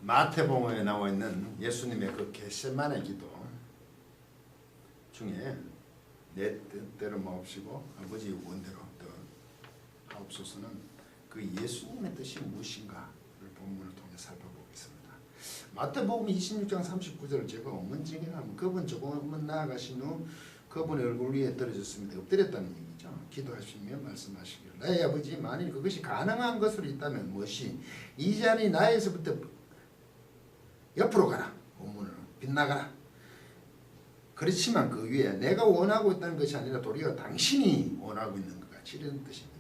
마태복음에 나와 있는 예수님의 그 겟세마네 기도 중에 내 뜻대로 마옵시고 아버지 원대로 하옵소서는 그 예수님의 뜻이 무엇인가를 본문을 통해 살펴보겠습니다. 마태복음 26장 39절을 제가 언문증인하면 그분 조금만 나아가신 후 그분의 얼굴 위에 떨어졌습니다. 엎드렸다는 얘기죠. 기도하시며 말씀하시기를 나의 아버지 만일 그것이 가능한 것으로 있다면 무엇이 이 잔이 나에서부터 옆으로 가라. 본문으로 빗나가라. 그렇지만 그 위에 내가 원하고 있다는 것이 아니라 도리어 당신이 원하고 있는 것 같이 이런 뜻입니다.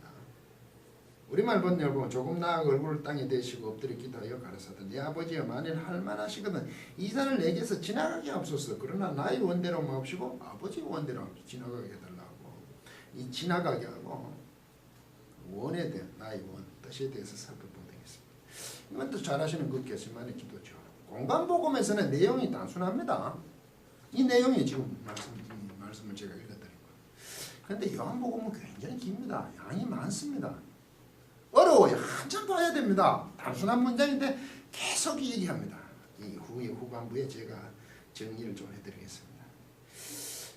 우리말 번역을 보면 조금 나아가 얼굴을 땅에 대시고 엎드려 기도하여 가라사대 내 아버지여 만일 할만하시거든 이 잔을 내게서 지나가게 하옵소서. 그러나 나의 원대로 마옵시고 아버지 원대로 지나가게 해달라고. 이 지나가게 하고 원에 대한 나의 원 뜻에 대해서 살펴보면 되겠습니다. 이것도 잘 아시는 그 겟세마네 기도죠. 공간복음에서는 내용이 단순합니다. 이 내용이 지금 말씀을 제가 읽어드린 거예요. 그런데 요한복음은 굉장히 깁니다. 양이 많습니다. 어려워요. 한참 봐야 됩니다. 단순한 문장인데 계속 얘기합니다. 이 후반부에 제가 정리를 좀 해드리겠습니다.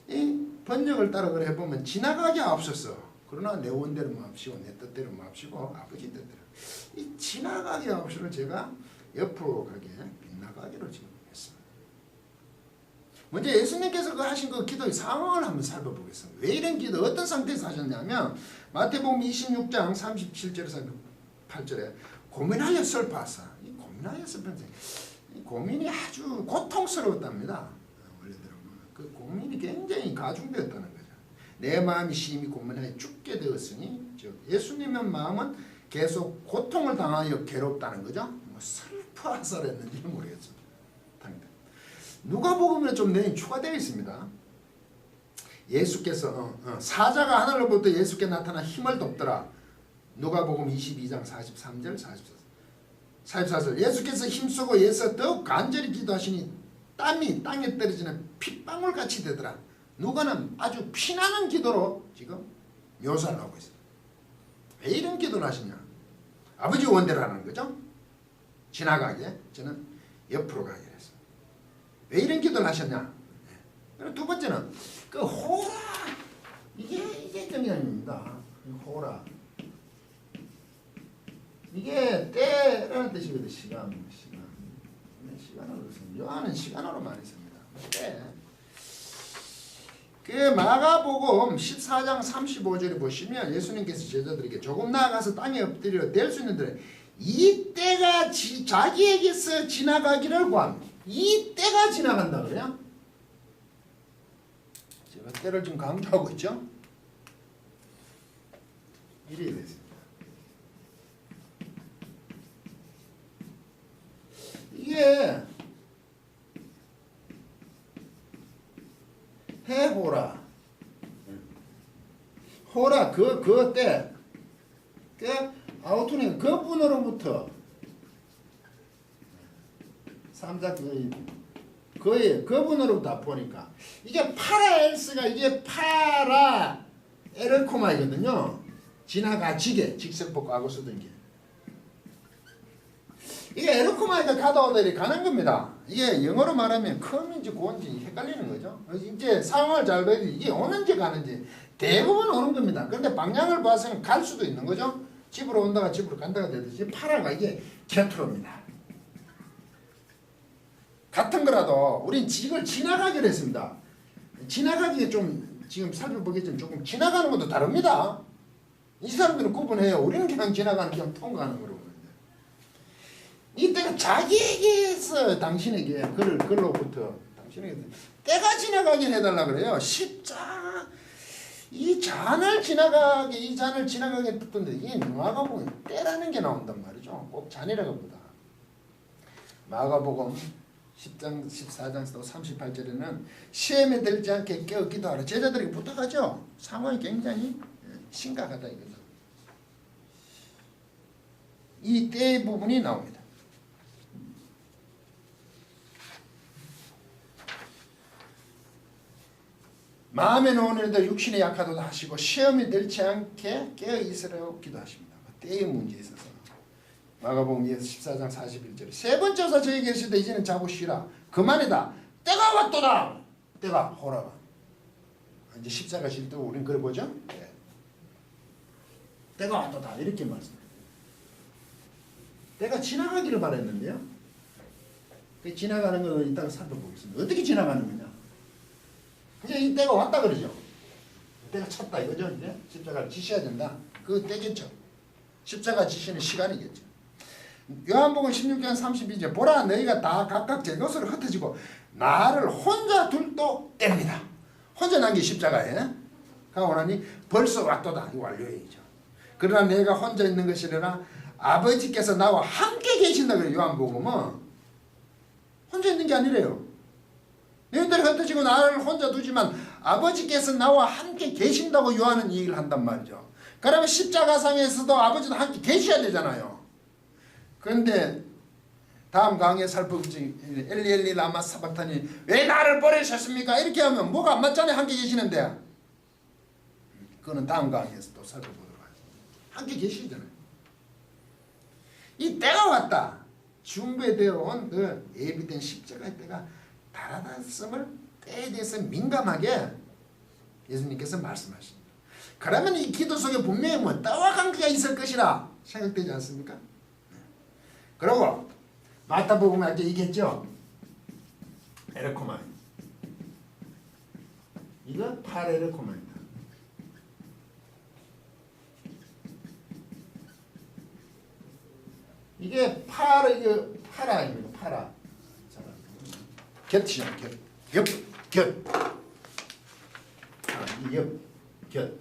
이 번역을 따라 그래 해보면 지나가게 하옵소서. 그러나 내 원대로 마옵시고 내 뜻대로 마옵시고 아버지 뜻대로. 이 지나가게 하옵소서를 제가 옆으로 가게 빗나가기로 지금 했습니다. 먼저 예수님께서 하신 그 기도의 상황을 한번 살펴보겠습니다. 왜 이런 기도 어떤 상태에서 하셨냐면 마태복음 26장 37절에서 8절에 고민하여 슬퍼하사. 이 고민하여 슬퍼하사. 이 고민이 아주 고통스러웠답니다. 원래대로 그 고민이 굉장히 가중되었다는 거죠. 내 마음이 심히 고민하여 죽게 되었으니 즉 예수님의 마음은 계속 고통을 당하여 괴롭다는 거죠. 뭐 슬퍼하사랬는지는 모르겠습니다. 누가복음에 좀 내용이 추가되어 있습니다. 예수께서 사자가 하늘로부터 예수께 나타나 힘을 돕더라. 누가복음 22장 43절 44절 예수께서 힘쓰고 예수 더욱 간절히 기도하시니 땀이 땅에 떨어지는 핏방울같이 되더라. 누가는 아주 피나는 기도로 지금 묘사를 하고 있어요. 왜 이런 기도를 하시냐. 아버지 원대로 하는 거죠. 지나가게 저는 옆으로 가게 했어요. 왜 이런 기도를 하셨냐? 두 번째는 그 호라 이게 정의입니다. 호라 이게 때라는 뜻이거든. 시간으로 씁니다. 요한은 시간으로 많이 씁니다. 때. 그 마가복음 14장 35절에 보시면 예수님께서 제자들에게 조금 나아가서 땅에 엎드려 댈 수 있는데 이 때가 자기에게서 지나가기를 구합니다. 이 때가 지나간다 그래요? 제가 때를 좀 강조하고 있죠? 이래야 됐습니다. 이게 해호라 호라 그 때 그 아우토니 그분으로부터 삼자 거의 그분으로부터 보니까 이게 파라엘스가 이게 파라 에르코마이거든요. 지나가지게 직설법 과거 쓰던 게 이게 에르코마이가 가다 오다 이렇게 가는 겁니다. 이게 영어로 말하면 컴인지 고인지 헷갈리는 거죠. 이제 상황을 잘 봐야 돼. 이게 오는지 가는지 대부분 오는 겁니다. 그런데 방향을 봐서는 갈 수도 있는 거죠. 집으로 온다가 집으로 간다가 되듯이 파라가 이게 곁으로입니다. 같은 거라도 우린 이걸 지나가기로 했습니다. 지나가기에 좀 지금 살펴보겠지만 조금 지나가는 것도 다릅니다. 이 사람들은 구분해요. 우리는 그냥 지나가는 그냥 통과하는 거로 보는데 이때가 자기에게서 당신에게 그로부터 당신에게 때가 지나가게 해달라 그래요. 십자 이 잔을 지나가게 뜻던데 이게 마가복음 때라는 게 나온단 말이죠. 꼭 잔이라고 보다. 마가복음 10장 14장 38절에는 시험에 들지 않게 깨어 기도하라. 제자들에게 부탁하죠. 상황이 굉장히 심각하다 이거죠. 이 때 부분이 나옵니다. 마음에 놓으는데 육신에 약하도다 하시고 시험에 들지 않게 깨어 있으라고 기도하십니다. 때의 문제에 있어서 마가복음 14장 41절에 세 번째 오사 저에게 이르시되 이제는 자고 쉬라. 그만이다. 때가 왔도다. 때가 호라가. 이제 십자가 질 때 우리는 그걸 보죠. 네. 때가 왔도다 이렇게 말씀해요. 때가 지나가기를 바랬는데요. 그 지나가는 걸 이따가 살펴보겠습니다. 어떻게 지나가는 거냐? 그냥 이 때가 왔다 그러죠. 때가 찼다 이거죠. 이제 십자가를 지셔야 된다. 그 때겠죠. 십자가 지시는 시간이겠죠. 요한복음 16장 32절 보라 너희가 다 각각 제 것으로 흩어지고 나를 혼자 둘도 때입니다. 혼자 난 게 십자가에 가오나니 벌써 왔도다. 이 완료이죠. 그러나 내가 혼자 있는 것이라 아버지께서 나와 함께 계신다 그래요. 요한복음은 혼자 있는 게 아니래요. 너희들이 흩어지고 나를 혼자 두지만 아버지께서 나와 함께 계신다고 요한은 얘기를 한단 말이죠. 그러면 십자가상에서도 아버지도 함께 계셔야 되잖아요. 그런데 다음 강의에 살펴보지 엘리 엘리 라마 사박타니 왜 나를 버리셨습니까? 이렇게 하면 뭐가 안 맞잖아요. 함께 계시는데 그거는 다음 강의에서 또 살펴보도록 하겠습니다. 함께 계시잖아요. 이 때가 왔다. 준비되어 온 그 예비된 십자가의 때가 달아났음을 때에 대해서 민감하게 예수님께서 말씀하십니다. 그러면 이 기도 속에 분명히 뭐 때와 관계가 있을 것이라 생각되지 않습니까? 그리고 마태복음에 아까 얘기했죠. 에르코마인. 이거 파레르코마인이다. 이게 파라 아닙니까? 파라. 곁이죠. 곁. 이 곁.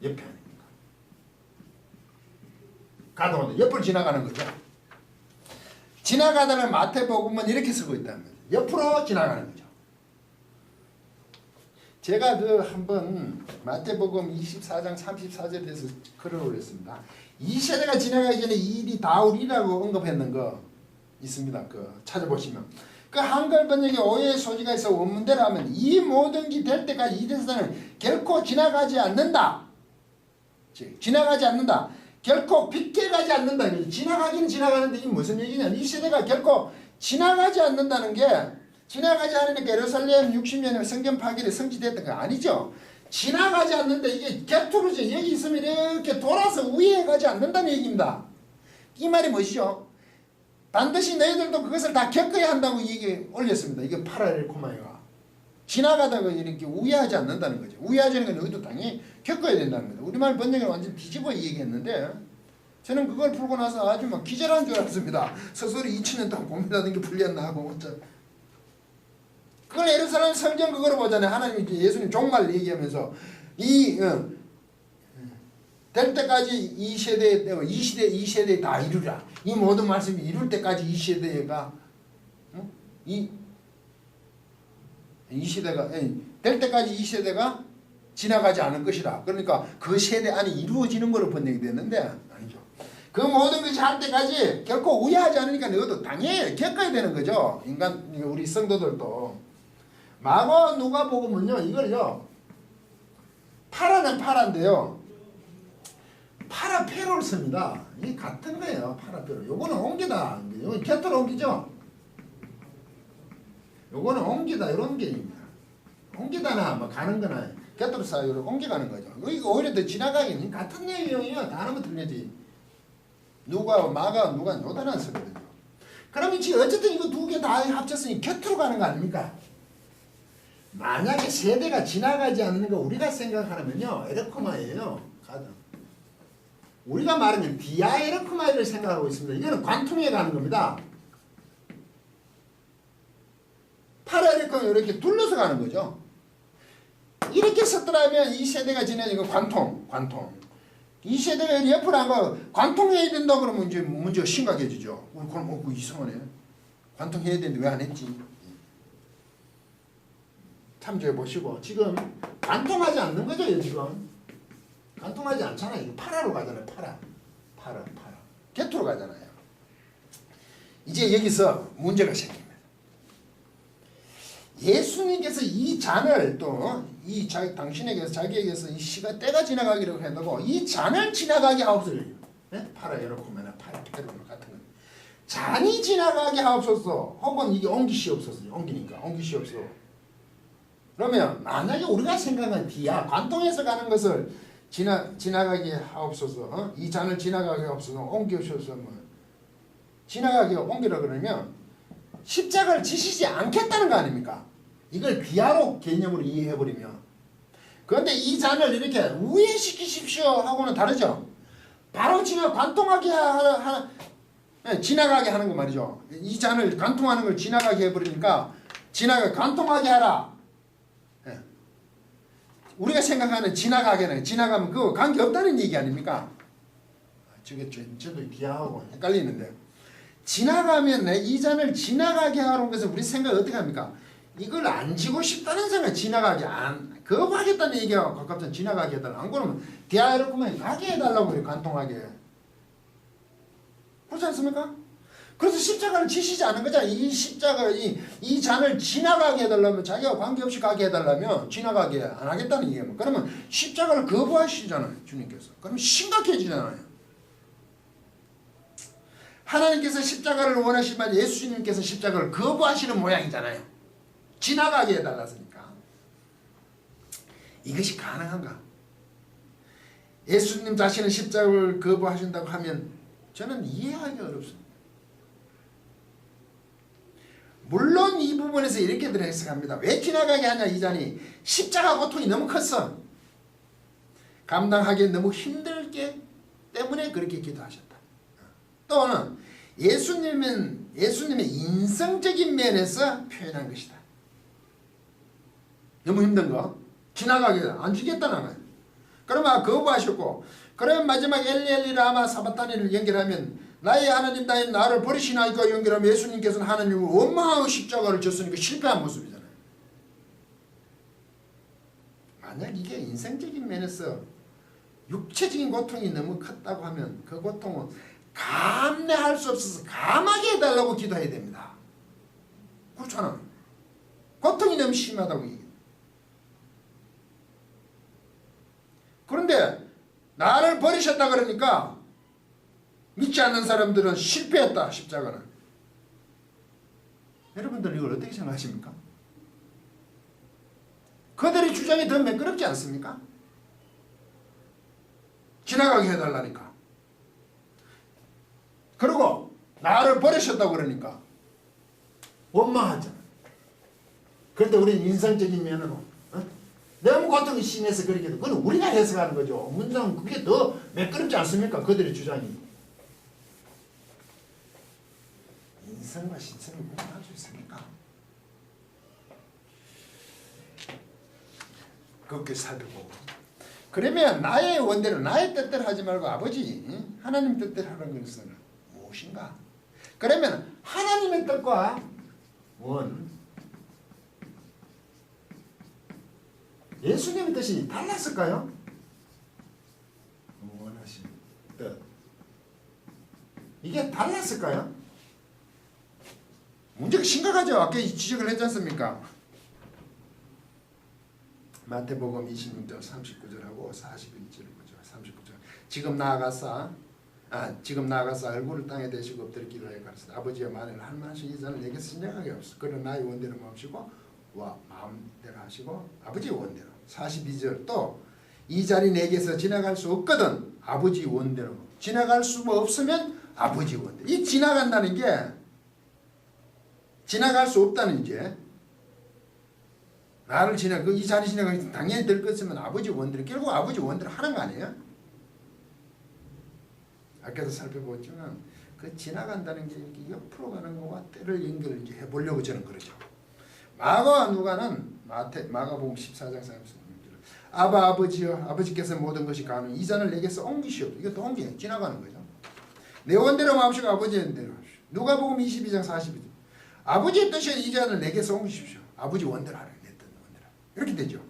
옆에 아닙니까? 가다오는 옆을 지나가는 거죠. 지나가다는 마태복음은 이렇게 쓰고 있다는 거죠. 옆으로 지나가는 거죠. 제가 한번 마태복음 24장 34절에 대해서 글을 올렸습니다. 이 세대가 지나가기 전에 이 일이 다울이라고 언급했는 거 있습니다. 찾아보시면 그 한글 번역에 오해의 소지가 있어 원문대로 하면 이 모든 게 될 때까지 이 세대는 결코 지나가지 않는다. 지나가지 않는다. 결코 빗겨가지 않는다. 지나가기는 지나가는데 이게 무슨 얘기냐? 이 세대가 결코 지나가지 않는다는 게 지나가지 않으니까 예루살렘 60년에 성전 파괴를 성취됐던 거 아니죠. 지나가지 않는데 이게 곁으로죠. 여기 있으면 이렇게 돌아서 위에 가지 않는다는 얘기입니다. 이 말이 뭐시죠? 반드시 너희들도 그것을 다 겪어야 한다고 얘기 올렸습니다. 이게 파라렐코마이가 지나가다가 이렇게 우회하지 않는다는 거죠. 우회하지 않는 건 너희도 당연히 겪어야 된다는 거죠. 우리말 번역을 완전 뒤집어 얘기했는데 저는 그걸 풀고 나서 아주 막 기절한 줄 알았습니다. 서서히 2000년 동안 고민하던 게 풀렸나 하고 그걸 예루살렘 성경 그거로 보잖아요. 하나님이 예수님 종말 얘기하면서 될 때까지 이 시대에 다 이루라. 이 모든 말씀이 이룰 때까지 이 시대가 이 시대가 될 때까지 이 세대가 지나가지 않을 것이라. 그러니까 그 세대 안에 이루어지는 거로 번역이 됐는데 아니죠. 그 모든 것이 할 때까지 결코 우회하지 않으니까 너도 당연히 겪어야 되는 거죠. 우리 성도들도. 마고 누가복음은요 이걸요 파라는 파라인데요 파라페로를 씁니다. 이게 같은 거예요. 파라페로. 요거는 옮기다. 요건 곁으로 옮기죠. 요거는 옮기다 이런 개입니다. 옮기다나 뭐 가는 거나 곁으로 사이로 옮겨가는 거죠. 이거 오히려 더 지나가기는 같은 내용이에요. 다른 거 틀리지. 누가 마가 누가 요단한 쓰거든요. 그러면 지금 어쨌든 이거 두 개 다 합쳤으니 곁으로 가는 거 아닙니까? 만약에 세대가 지나가지 않는 거 우리가 생각하면요 에르코마예요. 우리가 말하면 디아에르코마를 생각하고 있습니다. 이거는 관통에 가는 겁니다. 파라에르코마 이렇게 둘러서 가는 거죠. 이렇게 썼더라면 이 세대가 지나니까 관통. 이 세대가 옆으로 안 가고 관통해야 된다 그러면 이제 문제가 심각해지죠. 그럼 이상하네. 관통해야 되는데 왜 안 했지? 참조해 보시고 지금 관통하지 않는 거죠, 지금. 관통하지 않잖아요. 이거 파라로 가잖아요. 파라. 곁으로 가잖아요. 이제 여기서 문제가 생깁니다. 예수님께서 이 잔을 또 당신에게서 자기에게서 이 시가 때가 지나가기로 했다고 이 잔을 지나가게 하옵소서. 팔아놓고 맨날 팔아놓고 같은 거. 잔이 지나가게 하옵소서. 혹은 이게 옮기시옵소서. 옮기시옵소서. 그러면 만약에 우리가 생각한 뒤야 관통해서 가는 것을 지나가게 하옵소서. 이 잔을 지나가게 하옵소서. 옮기시옵소서. 지나가게 옮기라 그러면 십자가를 지시지 않겠다는 거 아닙니까? 이걸 비하로 개념으로 이해해버리면. 그런데 이 잔을 이렇게 우회시키십시오 하고는 다르죠. 바로 관통하게 지나가게 하는 거 말이죠. 이 잔을 관통하는 걸 지나가게 해버리니까 관통하게 하라. 우리가 생각하는 지나가면 그거 관계없다는 얘기 아닙니까? 저도 비하하고 헷갈리는데, 지나가면 이 잔을 지나가게 하는 것을 우리 생각 어떻게 합니까? 이걸 안 지고 싶다는 생각, 지나가게 그거 하겠다는 얘기하고 가깝잖아. 지나가게 해달라. 안 그러면 대하였구만 가게 해달라고 그래. 관통하게. 그렇지 않습니까? 그래서 십자가를 지시지 않은 거잖아. 이 십자가, 이 잔을 지나가게 해달라면, 자기가 관계없이 가게 해달라면 지나가게 안 하겠다는 얘기예요. 그러면 십자가를 거부하시잖아요. 주님께서. 그러면 심각해지잖아요. 하나님께서 십자가를 원하시지만 예수님께서 십자가를 거부하시는 모양이잖아요. 지나가게 해달라서니까. 이것이 가능한가? 예수님 자신은 십자가를 거부하신다고 하면 저는 이해하기 어렵습니다. 물론 이 부분에서 이렇게들 해석합니다. 왜 지나가게 하냐 이 잔이. 십자가 고통이 너무 컸어. 감당하기 너무 힘들기 때문에 그렇게 기도하셨다. 또는 예수님의 인성적인 면에서 표현한 것이다. 너무 힘든 거 지나가게 안 주겠다는 거예요. 그러면 거부하셨고, 그러면 마지막 엘리 라마 사바타니를 연결하면 나의 하나님 나를 버리시나이까 연결하면 예수님께서는 하나님을 원망하고 십자가를 졌으니까 실패한 모습이잖아요. 만약 이게 인생적인 면에서 육체적인 고통이 너무 컸다고 하면 그 고통은 감내할 수 없어서 감하게 해달라고 기도해야 됩니다. 그렇잖아. 고통이 너무 심하다고 얘기해요. 그런데 나를 버리셨다 그러니까 믿지 않는 사람들은 실패했다. 십자가는. 여러분들 이걸 어떻게 생각하십니까? 그들의 주장이 더 매끄럽지 않습니까? 지나가게 해달라니까. 그리고 나를 버리셨다고 그러니까 원망하잖아. 그런데 우리는 인성적인 면으로 너무 고통이 심해서 그렇게 해도 그건 우리가 해석하는 거죠. 문장은 그게 더 매끄럽지 않습니까? 그들의 주장이. 인성과 신성을 구분할 수 있습니까? 그렇게 살펴보고. 그러면 나의 원대로 나의 뜻대로 하지 말고 아버지 하나님 뜻대로 하는 것은 무엇인가? 그러면 하나님의 뜻과 예수님의 뜻이 달랐을까요? 원하신 뜻. 이게 달랐을까요? 문제가 심각하죠. 아까 지적을 했지 않습니까? 마태복음 26장 39절하고 41절을 보죠. 39절. 지금 나아가사 얼굴을 땅에 대시고 엎드려 기도하여 가르치다. 아버지여 만일 할 만하신 이 잔을 내게 신령하게 없어. 그러나 나의 원대로 마시고 마음대로 하시고 아버지의 원대로. 42절 또 이 잔이 내게서 지나갈 수 없거든 아버지 원대로. 지나갈 수 없으면 아버지 원대로. 이 지나간다는 게 지나갈 수 없다는 게 나를 이 잔이 지나가면 당연히 될 것이면 아버지 원대로. 결국 아버지 원대로 하는 거 아니에요? 아까도 살펴보지만 그 지나간다는 게 이렇게 옆으로 가는 것과 때를 연결해 보려고 저는 그러죠. 마가와 누가는 마가복음 14장 36절 아바 아버지여 아버지께서 모든 것이 가능 이 잔을 내게서 옮기시옵소서. 이것도 옮겨요. 지나가는 거죠. 내 원대로 마옵시고 아버지의 원대로 하십시오. 누가복음 22장 42절 아버지의 뜻이 이 잔을 내게서 옮기십시오. 아버지 원대로 하라. 내 뜻 원대로. 이렇게 되죠.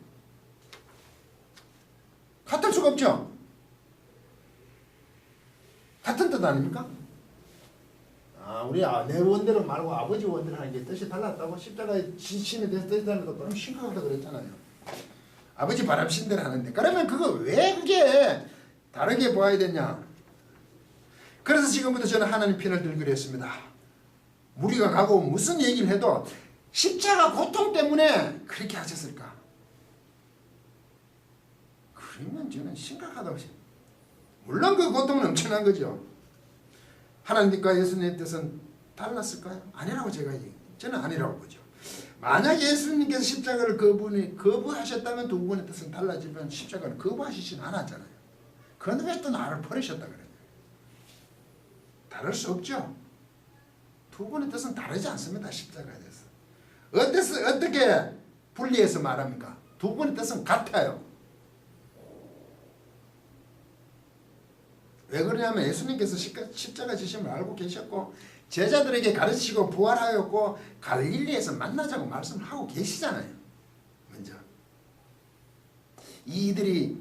같을 수가 없죠. 같은 뜻 아닙니까? 우리 내 원대로 말고 아버지 원대로 하는 게 뜻이 달랐다고 십자가의 지심에 대해서 뜻이 달랐다고 너무 심각하다고 그랬잖아요. 아버지 바람신 대로 하는데 그러면 그거 왜 그게 다르게 보아야 되냐? 그래서 지금부터 저는 하나님 편을 들기로 했습니다. 우리가 가고 무슨 얘기를 해도 십자가 고통 때문에 그렇게 하셨을까? 그러면 저는 심각하다고 생각합니다. 물론 그 고통은 엄청난 거죠. 하나님과 예수님의 뜻은 달랐을까요? 아니라고 저는 아니라고 보죠. 만약 예수님께서 십자가를 거부하셨다면 두 분의 뜻은 달라지면 십자가를 거부하시진 않았잖아요. 그런데 왜 또 나를 버리셨다 그래요? 다를 수 없죠. 두 분의 뜻은 다르지 않습니다. 십자가에 대해서. 어떻게 분리해서 말합니까? 두 분의 뜻은 같아요. 왜 그러냐면 예수님께서 십자가 지심을 알고 계셨고 제자들에게 가르치고 부활하였고 갈릴리에서 만나자고 말씀을 하고 계시잖아요. 먼저 이들이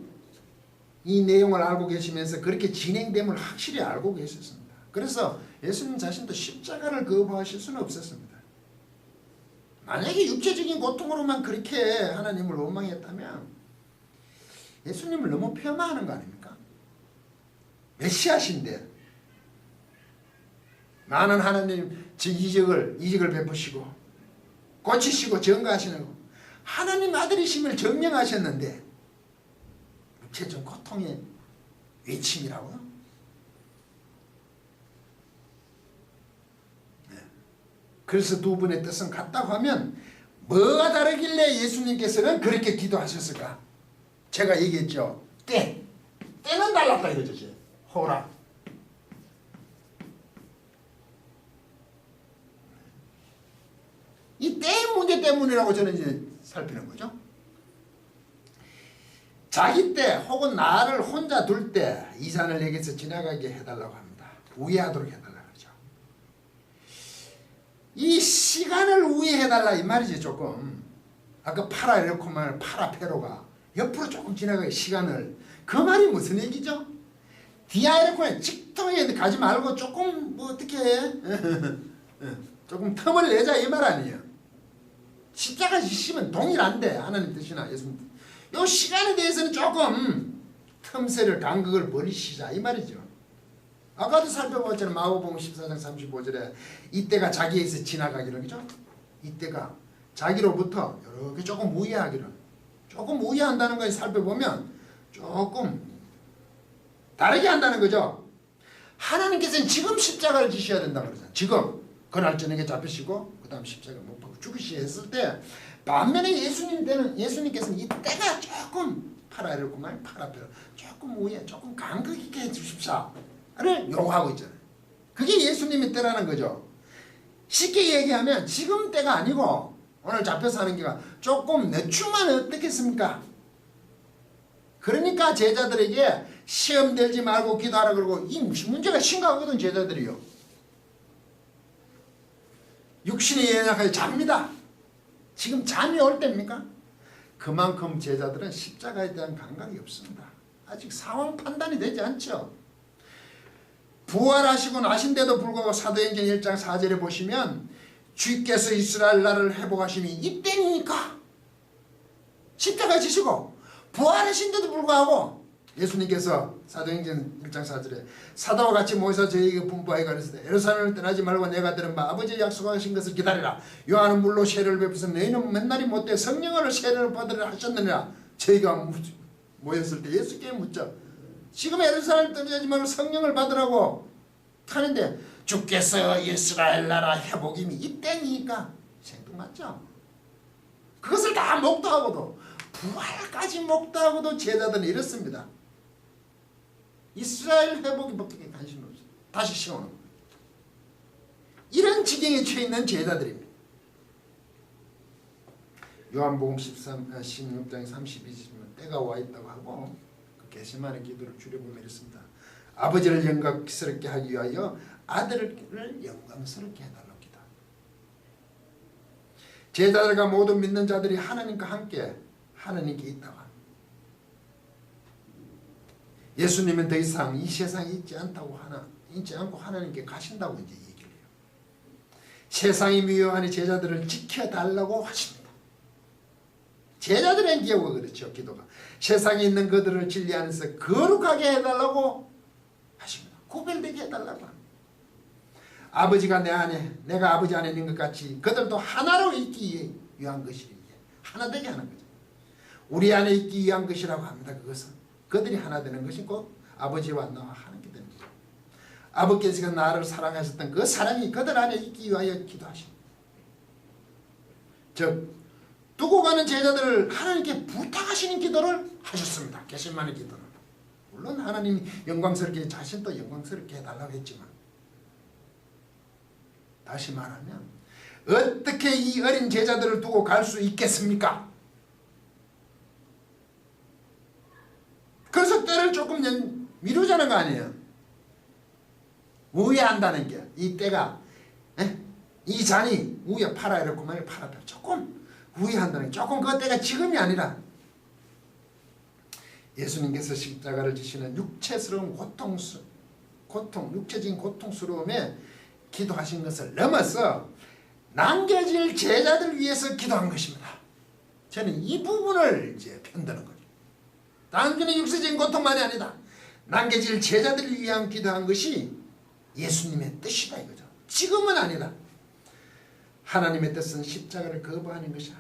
이 내용을 알고 계시면서 그렇게 진행됨을 확실히 알고 계셨습니다. 그래서 예수님 자신도 십자가를 거부하실 수는 없었습니다. 만약에 육체적인 고통으로만 그렇게 하나님을 원망했다면 예수님을 너무 폄하하는 거 아닙니까? 메시아신데 많은 하나님 이적을 베푸시고 고치시고 증거하시는 거 하나님 아들이심을 증명하셨는데 육체적 고통의 외침이라고요? 네. 그래서 두 분의 뜻은 같다고 하면 뭐가 다르길래 예수님께서는 그렇게 기도하셨을까? 제가 얘기했죠. 때는 달랐다 이거죠. 호라. 이 때의 문제 때문이라고 저는 이제 살피는 거죠. 자기 때 혹은 나를 혼자 둘 때 이 산을 내게서 지나가게 해달라고 합니다. 우회하도록 해달라고 하죠. 이 시간을 우회해달라 이 말이지 조금. 아까 파라 이렇게 말 파라페로가 옆으로 조금 지나가게 시간을 그 말이 무슨 얘기죠? 디아이레코에 직통에 가지 말고 조금 뭐 어떻게 해? 조금 틈을 내자 이 말 아니에요. 십자가 지시면 동일한데 하나님 뜻이나 예수님 뜻. 요 시간에 대해서는 조금 틈새를 간극을 버리시자 이 말이죠. 아까도 살펴봤잖아요. 마가복음 14장 35절에 이때가 자기에서 지나가기로 그죠? 이때가 자기로부터 이렇게 조금 우회하기로 조금 우회한다는 걸 살펴보면 조금 다르게 한다는 거죠. 하나님께서는 지금 십자가를 지셔야 된다고 그러잖아요. 지금 그날 저녁에 잡히시고 그 다음 십자가 못 박고 죽으시게 했을 때 반면에 예수님께서는 이때가 조금 파라이렇구만 파라페로 조금 우회 조금 간극 있게 해주십사를 요구하고 있잖아요. 그게 예수님의 때라는 거죠. 쉽게 얘기하면 지금 때가 아니고 오늘 잡혀서 하는 게가 조금 늦추면 어떻겠습니까? 그러니까 제자들에게 시험 들지 말고 기도하라 그러고 이 문제가 심각하거든 제자들이요. 육신이 연약하게 잡니다. 지금 잠이 올 때입니까? 그만큼 제자들은 십자가에 대한 감각이 없습니다. 아직 상황 판단이 되지 않죠. 부활하시고 나신데도 불구하고 사도행전 1장 4절에 보시면 주께서 이스라엘 나라를 회복하심이 이때니까 십자가 지시고 부활하신데도 불구하고 예수님께서 사도행전 1장 4절에 사도와 같이 모여서 저희에게 분부하여 가르치되 예루살렘을 떠나지 말고 내가 들은 바 아버지의 약속하신 것을 기다리라. 요한은 물로 세례를 베푸서 너희는 맨날이 못돼 성령을 세례를 받으라 하셨느니라. 저희가 모였을 때 예수께 묻죠. 지금 예루살렘을 떠나지 말고 성령을 받으라고 하는데 주께서 이스라엘 나라 회복임이 이때니까 생뚱맞죠. 그것을 다 목도하고도 부활까지 목도하고도 제자들은 이렇습니다. 이스라엘 회복이 어떻게 관심이 없어요. 다시 시험하는 거예요. 이런 지경에 처해 있는 제자들입니다. 요한복음 16장 32절 때가 와 있다고 하고 그 겟세마네 기도를 줄여보면 이렇습니다. 아버지를 영광스럽게 하기 위하여 아들을 영광스럽게 해달라고 기도. 제자들과 모든 믿는 자들이 하나님과 함께 하나님께 있다고 합니다. 예수님은 더 이상 이 세상에 있지 않고 하나님께 가신다고 이제 얘기를 해요. 세상이 미워하니 제자들을 지켜달라고 하십니다. 제자들의 기도가 그렇죠. 기도가 세상에 있는 그들을 진리 안에서 거룩하게 해달라고 하십니다. 구별되게 해달라고. 아버지가 내 안에, 내가 아버지 안에 있는 것 같이 그들도 하나로 있기 위한 것이 하나 되게 하는 거죠. 우리 안에 있기 위한 것이라고 합니다. 그것은 그들이 하나 되는 것이 곧 아버지와 나와 하나가 되는 거죠. 아버지께서 나를 사랑하셨던 그 사랑이 그들 안에 있기 위하여 기도하십니다. 즉 두고 가는 제자들을 하나님께 부탁하시는 기도를 하셨습니다. 겟세마네 기도는. 물론 하나님이 영광스럽게 자신도 영광스럽게 해달라고 했지만, 다시 말하면 어떻게 이 어린 제자들을 두고 갈 수 있겠습니까? 그래서 때를 조금 미루자는 거 아니에요. 우회한다는 게, 이 때가, 이 잔이 우회 팔아 이렇고 만약 팔았다 조금 우회한다는 게, 조금 그 때가 지금이 아니라 예수님께서 십자가를 지시는 육체스러운 육체적인 고통스러움에 기도하신 것을 넘어서 남겨질 제자들 위해서 기도한 것입니다. 저는 이 부분을 이제 편드는 거죠. 단순히 육체적인 고통만이 아니다. 남겨질 제자들을 위한 기도한 것이 예수님의 뜻이다 이거죠. 지금은 아니다. 하나님의 뜻은 십자가를 거부하는 것이야.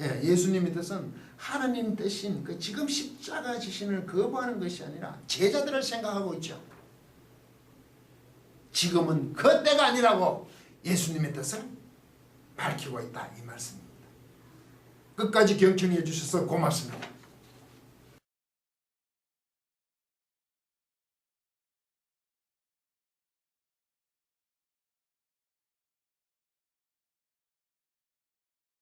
예수님의 뜻은 하나님 뜻인 그 지금 십자가 지신을 거부하는 것이 아니라 제자들을 생각하고 있죠. 지금은 그 때가 아니라고 예수님의 뜻을 밝히고 있다 이 말씀입니다. 끝까지 경청해 주셔서 고맙습니다.